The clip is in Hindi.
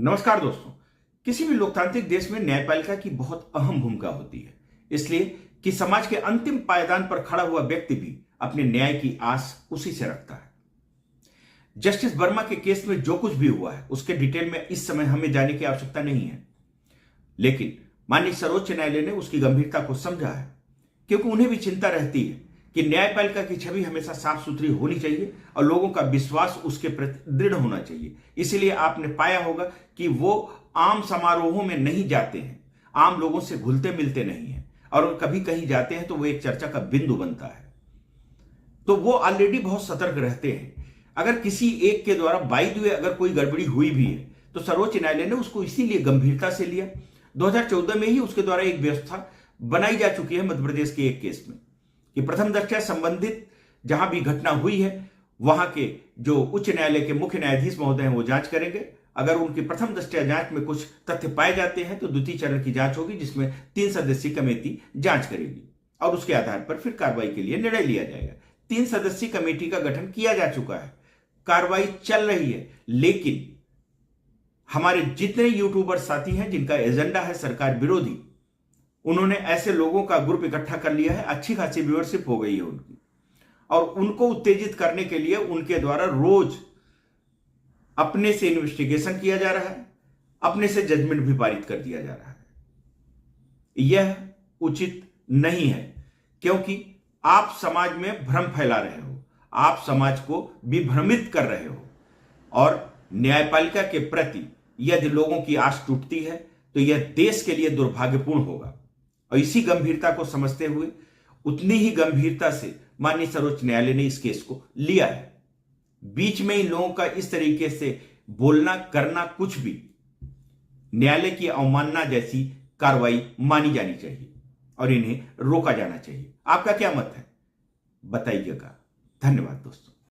नमस्कार दोस्तों। किसी भी लोकतांत्रिक देश में न्यायपालिका की बहुत अहम भूमिका होती है, इसलिए कि समाज के अंतिम पायदान पर खड़ा हुआ व्यक्ति भी अपने न्याय की आस उसी से रखता है। जस्टिस वर्मा के केस में जो कुछ भी हुआ है उसके डिटेल में इस समय हमें जाने की आवश्यकता नहीं है, लेकिन माननीय सर्वोच्च न्यायालय ने उसकी गंभीरता को समझा है, क्योंकि उन्हें भी चिंता रहती है कि न्यायपालिका की छवि हमेशा साफ सुथरी होनी चाहिए और लोगों का विश्वास उसके प्रति दृढ़ होना चाहिए। इसीलिए आपने पाया होगा कि वो आम समारोहों में नहीं जाते हैं, आम लोगों से घुलते मिलते नहीं हैं, और कभी कहीं जाते हैं तो वो एक चर्चा का बिंदु बनता है। तो वो ऑलरेडी बहुत सतर्क रहते हैं। अगर किसी एक के द्वारा बाय द वे अगर कोई गड़बड़ी हुई भी है तो सर्वोच्च न्यायालय ने उसको इसीलिए गंभीरता से लिया। 2014 में ही उसके द्वारा एक व्यवस्था बनाई जा चुकी है मध्य प्रदेश के एक केस में कि प्रथम दृष्टया संबंधित जहां भी घटना हुई है वहां के जो उच्च न्यायालय के मुख्य न्यायाधीश महोदय हैं वो जांच करेंगे। अगर उनकी प्रथम दृष्टया जांच में कुछ तथ्य पाए जाते हैं तो द्वितीय चरण की जांच होगी, जिसमें 3 सदस्यीय कमेटी जांच करेगी और उसके आधार पर फिर कार्रवाई के लिए निर्णय लिया जाएगा। 3 सदस्यीय कमेटी का गठन किया जा चुका है, कार्रवाई चल रही है, लेकिन हमारे जितने यूट्यूबर साथी हैं जिनका एजेंडा है सरकार विरोधी, उन्होंने ऐसे लोगों का ग्रुप इकट्ठा कर लिया है। अच्छी खासी व्यूअरशिप हो गई है उनकी, और उनको उत्तेजित करने के लिए उनके द्वारा रोज अपने से इन्वेस्टिगेशन किया जा रहा है, अपने से जजमेंट भी पारित कर दिया जा रहा है। यह उचित नहीं है, क्योंकि आप समाज में भ्रम फैला रहे हो, आप समाज को विभ्रमित कर रहे हो, और न्यायपालिका के प्रति यदि लोगों की आस टूटती है तो यह देश के लिए दुर्भाग्यपूर्ण होगा। और इसी गंभीरता को समझते हुए उतनी ही गंभीरता से माननीय सर्वोच्च न्यायालय ने इस केस को लिया है। बीच में इन लोगों का इस तरीके से बोलना करना कुछ भी न्यायालय की अवमानना जैसी कार्रवाई मानी जानी चाहिए और इन्हें रोका जाना चाहिए। आपका क्या मत है, बताइएगा। धन्यवाद दोस्तों।